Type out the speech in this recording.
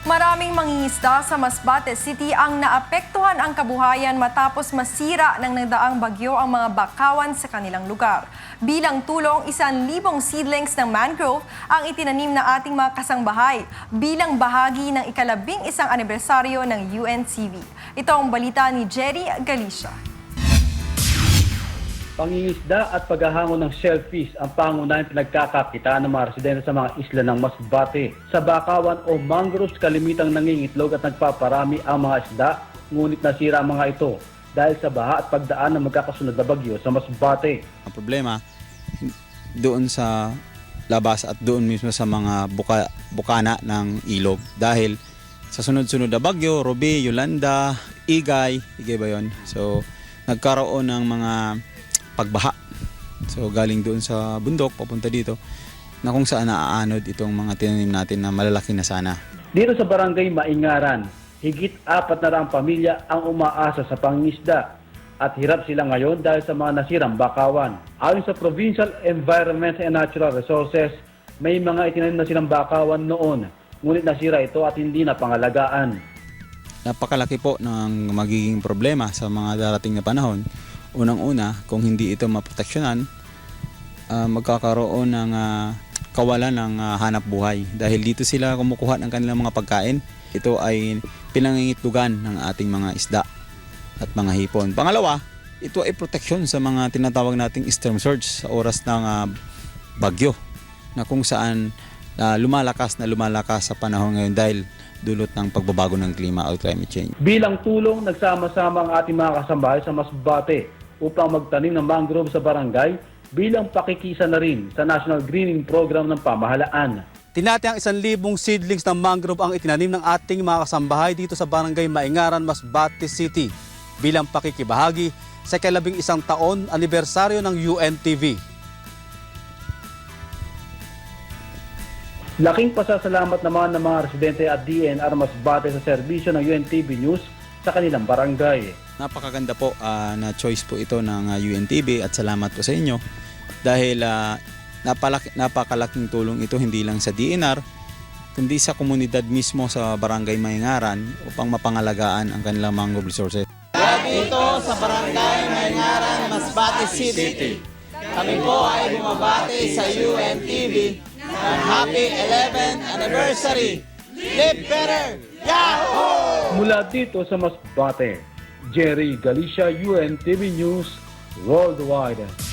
Maraming mangingisda sa Masbate City ang naapektuhan ang kabuhayan matapos masira ng nagdaang bagyo ang mga bakawan sa kanilang lugar. Bilang tulong, 1,000 seedlings ng mangrove ang itinanim na ating mga kasangbahay bilang bahagi ng ika-11 anibersaryo ng UNTV. Ito ang balita ni Jerry Galicia. Pangingisda at paghahango ng shellfish ang pangunahing pinagkakakitaan ng mga residente sa mga isla ng Masbate. Sa bakawan o mangroves, kalimitang nangingitlog at nagpaparami ang mga isda, ngunit nasira ang mga ito dahil sa baha at pagdaan ng magkakasunod na bagyo sa Masbate. Ang problema doon sa labas at doon mismo sa mga bukana ng ilog dahil sa sunod-sunod na bagyo, Robe, Yolanda, Igay ba yun? So nagkaroon ng mga pagbaha. So galing doon sa bundok papunta dito na kung saan naaanod itong mga tinanim natin na malalaki na sana. Dito sa barangay Maingaran, higit 400 pamilya ang umaasa sa pangingisda at hirap sila ngayon dahil sa mga nasirang bakawan. Ayon sa Provincial Environment and Natural Resources, may mga itinanim na silang bakawan noon, ngunit nasira ito at hindi na pangalagaan. Napakalaki po ng magiging problema sa mga darating na panahon. Unang-una, kung hindi ito maproteksyonan, magkakaroon ng kawalan ng hanap buhay. Dahil dito sila kumukuha ng kanilang mga pagkain. Ito ay pinangingitlugan ng ating mga isda at mga hipon. Pangalawa, ito ay proteksyon sa mga tinatawag nating storm surge sa oras ng bagyo na kung saan lumalakas sa panahon ngayon dahil dulot ng pagbabago ng klima o climate change. Bilang tulong, nagsama-sama ang ating mga kasambahay sa Masbate upang magtanim ng mangrove sa barangay bilang pakikisa na rin sa National Greening Program ng pamahalaan. Tinatayang 1,000 seedlings ng mangrove ang itinanim ng ating mga kasambahay dito sa barangay Maingaran, Masbate City bilang pakikibahagi sa ika-11 taon anibersaryo ng UNTV. Laking pasasalamat naman ng mga residente at DNR Masbate sa serbisyo ng UNTV News sa kanilang barangay. Napakaganda po na choice po ito ng UNTV at salamat po sa inyo dahil napakalaking tulong ito hindi lang sa DNR kundi sa komunidad mismo sa barangay Maingaran upang mapangalagaan ang kanilang mangrove resources. Dito sa barangay Maingaran, Masbate City, kami po ay bumabati sa UNTV ng Happy 11th Anniversary! Live better! Yahoo! Mula dito sa Masbate, Jerry Galicia, UNTV News Worldwide.